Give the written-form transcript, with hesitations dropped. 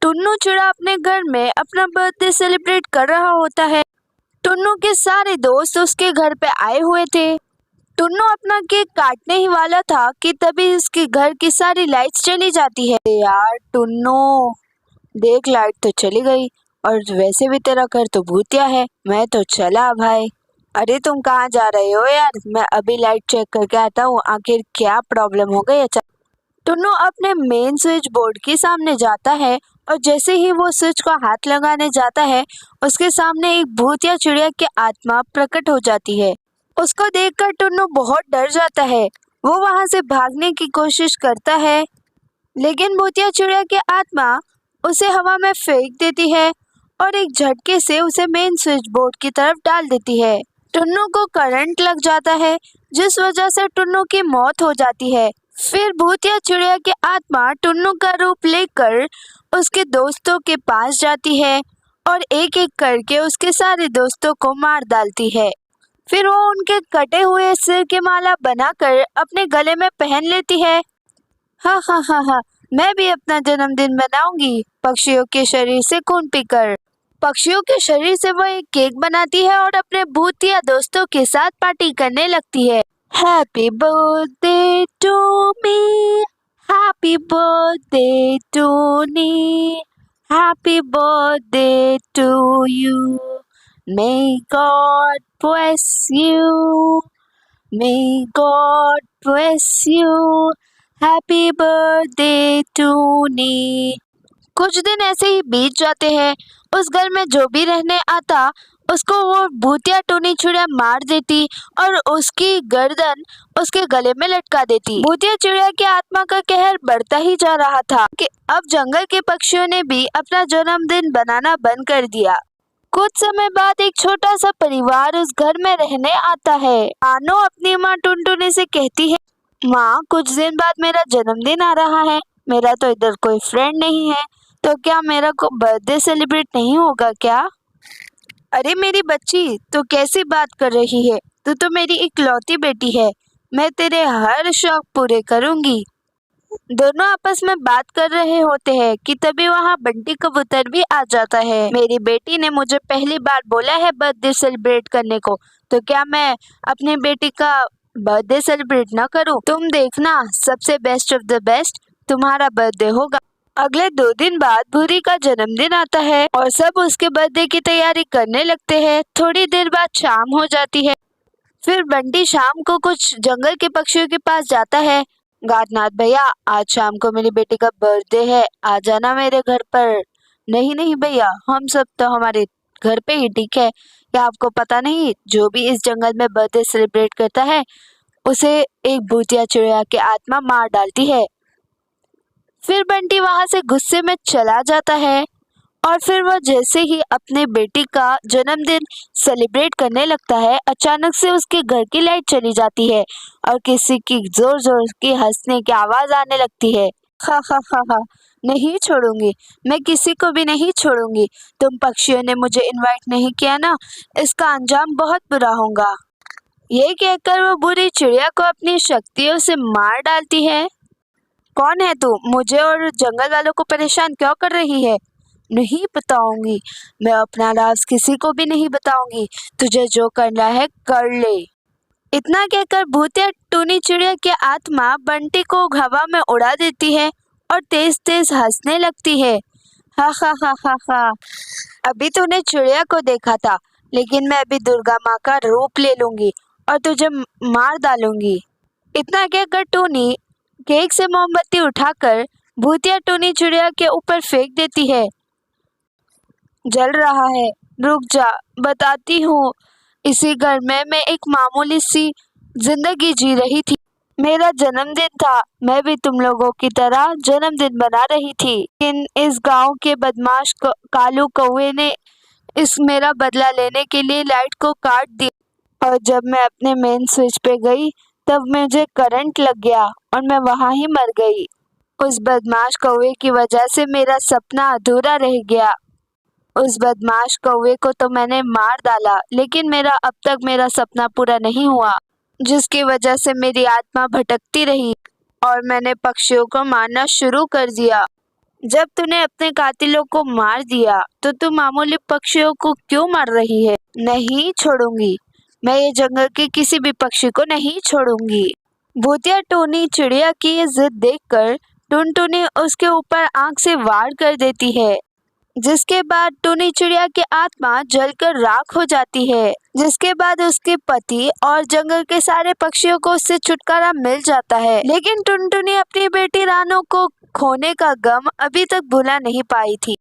टुन्नू चिड़ा अपने घर में अपना बर्थडे सेलिब्रेट कर रहा होता है। टुन्नू के सारे दोस्त उसके घर पे आए हुए थे। टुन्नू अपना केक काटने ही वाला था कि तभी उसके घर की सारी लाइट्स चली जाती है। यार टुन्नू, देख लाइट तो चली गई, और वैसे भी तेरा घर तो भूतिया है। मैं तो चला भाई। अरे तुम कहाँ जा रहे हो यार? मैं अभी लाइट चेक करके आता हूँ, आखिर क्या प्रॉब्लम हो गई। अच्छा, टुन्नू अपने मेन स्विच बोर्ड के सामने जाता है, और जैसे ही वो स्विच को हाथ लगाने जाता है, उसके सामने एक भूतिया चिड़िया की आत्मा प्रकट हो जाती है। उसको देखकर टुन्नू बहुत डर जाता है। वो वहां से भागने की कोशिश करता है, लेकिन भूतिया चिड़िया की आत्मा उसे हवा में फेंक देती है और एक झटके से उसे मेन स्विच बोर्ड की तरफ डाल देती है। टुन्नू को करंट लग जाता है, जिस वजह से टुन्नू की मौत हो जाती है। फिर भूतिया चिड़िया की आत्मा टुन्नू का रूप लेकर उसके दोस्तों के पास जाती है और एक एक करके उसके सारे दोस्तों को मार डालती है। फिर वो उनके कटे हुए सिर की माला बनाकर अपने गले में पहन लेती है। हाँ हाँ हाँ हाँ, मैं भी अपना जन्मदिन मनाऊंगी पक्षियों के शरीर से खून पीकर। पक्षियों के शरीर से वो एक केक बनाती है और अपने भूतिया दोस्तों के साथ पार्टी करने लगती है। Happy birthday to me, happy birthday to me, happy birthday to you, may God bless you, may God bless you, happy birthday to me. कुछ दिन ऐसे ही बीत जाते हैं। उस घर में जो भी रहने आता, उसको वो भूतिया टूनी चिड़िया मार देती और उसकी गर्दन उसके गले में लटका देती। भूतिया चिड़िया की आत्मा का कहर बढ़ता ही जा रहा था कि अब जंगल के पक्षियों ने भी अपना जन्मदिन बनाना बंद कर दिया। कुछ समय बाद एक छोटा सा परिवार उस घर में रहने आता है। आनो अपनी माँ टुनटुनी से कहती है, माँ कुछ दिन बाद मेरा जन्मदिन आ रहा है। मेरा तो इधर कोई फ्रेंड नहीं है, तो क्या मेरा को बर्थडे सेलिब्रेट नहीं होगा क्या? अरे मेरी बच्ची, तू कैसी बात कर रही है? तू तो मेरी इकलौती बेटी है। मैं तेरे हर शौक पूरे करूंगी। दोनों आपस में बात कर रहे होते हैं कि तभी वहाँ बंटी कबूतर भी आ जाता है। मेरी बेटी ने मुझे पहली बार बोला है बर्थडे सेलिब्रेट करने को, तो क्या मैं अपनी बेटी का बर्थडे सेलिब्रेट ना करूं? तुम देखना, सबसे बेस्ट ऑफ द बेस्ट तुम्हारा बर्थडे होगा। अगले 2 दिन बाद भूरी का जन्मदिन आता है और सब उसके बर्थडे की तैयारी करने लगते हैं। थोड़ी देर बाद शाम हो जाती है। फिर बंटी शाम को कुछ जंगल के पक्षियों के पास जाता है। गातनाथ भैया, आज शाम को मेरी बेटी का बर्थडे है, आ जाना मेरे घर पर। नहीं नहीं भैया, हम सब तो हमारे घर पे ही ठीक है। क्या आपको पता नहीं, जो भी इस जंगल में बर्थडे सेलिब्रेट करता है उसे एक भूतिया चिड़िया की आत्मा मार डालती है। फिर बंटी वहां से गुस्से में चला जाता है और फिर वह जैसे ही अपने बेटी का जन्मदिन सेलिब्रेट करने लगता है, अचानक से उसके घर की लाइट चली जाती है और किसी की जोर जोर की हंसने की आवाज आने लगती है। हा हा हा हा, नहीं छोड़ूंगी, मैं किसी को भी नहीं छोड़ूंगी। तुम पक्षियों ने मुझे इनवाइट नहीं किया ना, इसका अंजाम बहुत बुरा होगा। ये कहकर वो बुरी चिड़िया को अपनी शक्तियों से मार डालती है। कौन है तू? मुझे और जंगल वालों को परेशान क्यों कर रही है? नहीं बताऊंगी, मैं अपना राज किसी को भी नहीं बताऊंगी। तुझे जो करना है कर ले। इतना कहकर भूतिया टूनी चिड़िया की आत्मा बंटी को हवा में उड़ा देती है और तेज तेज हंसने लगती है। हा हा हा हा हा, अभी तूने चिड़िया को देखा था, लेकिन मैं अभी दुर्गा माँ का रूप ले लूंगी और तुझे मार डालूंगी। इतना कहकर टूनी केक से मोमबत्ती उठाकर भूतिया टूनी चिड़िया के ऊपर फेंक देती है। जल रहा है, रुक जा, बताती हूँ। इसी घर में मैं एक मामूली सी जिंदगी जी रही थी। मेरा जन्मदिन था, मैं भी तुम लोगों की तरह जन्मदिन मना रही थी, लेकिन इस गांव के बदमाश कालू कौवे ने इस मेरा बदला लेने के लिए लाइट को काट दिया, और जब मैं अपने मेन स्विच पे गई तब मुझे करंट लग गया और मैं वहां ही मर गई। उस बदमाश कौवे की वजह से मेरा सपना अधूरा रह गया। उस बदमाश कौवे को तो मैंने मार डाला, लेकिन अब तक मेरा सपना पूरा नहीं हुआ, जिसकी वजह से मेरी आत्मा भटकती रही और मैंने पक्षियों को मारना शुरू कर दिया। जब तूने अपने कातिलों को मार दिया तो तू मामूली पक्षियों को क्यों मार रही है? नहीं छोड़ूंगी, मैं ये जंगल के किसी भी पक्षी को नहीं छोड़ूंगी। भूतिया टोनी चिड़िया की ये जिद देखकर टुनटुनी उसके ऊपर आंख से वार कर देती है, जिसके बाद टुनी चिड़िया की आत्मा जलकर राख हो जाती है। जिसके बाद उसके पति और जंगल के सारे पक्षियों को उससे छुटकारा मिल जाता है। लेकिन टुनटुनी अपनी बेटी रानो को खोने का गम अभी तक भुला नहीं पाई थी।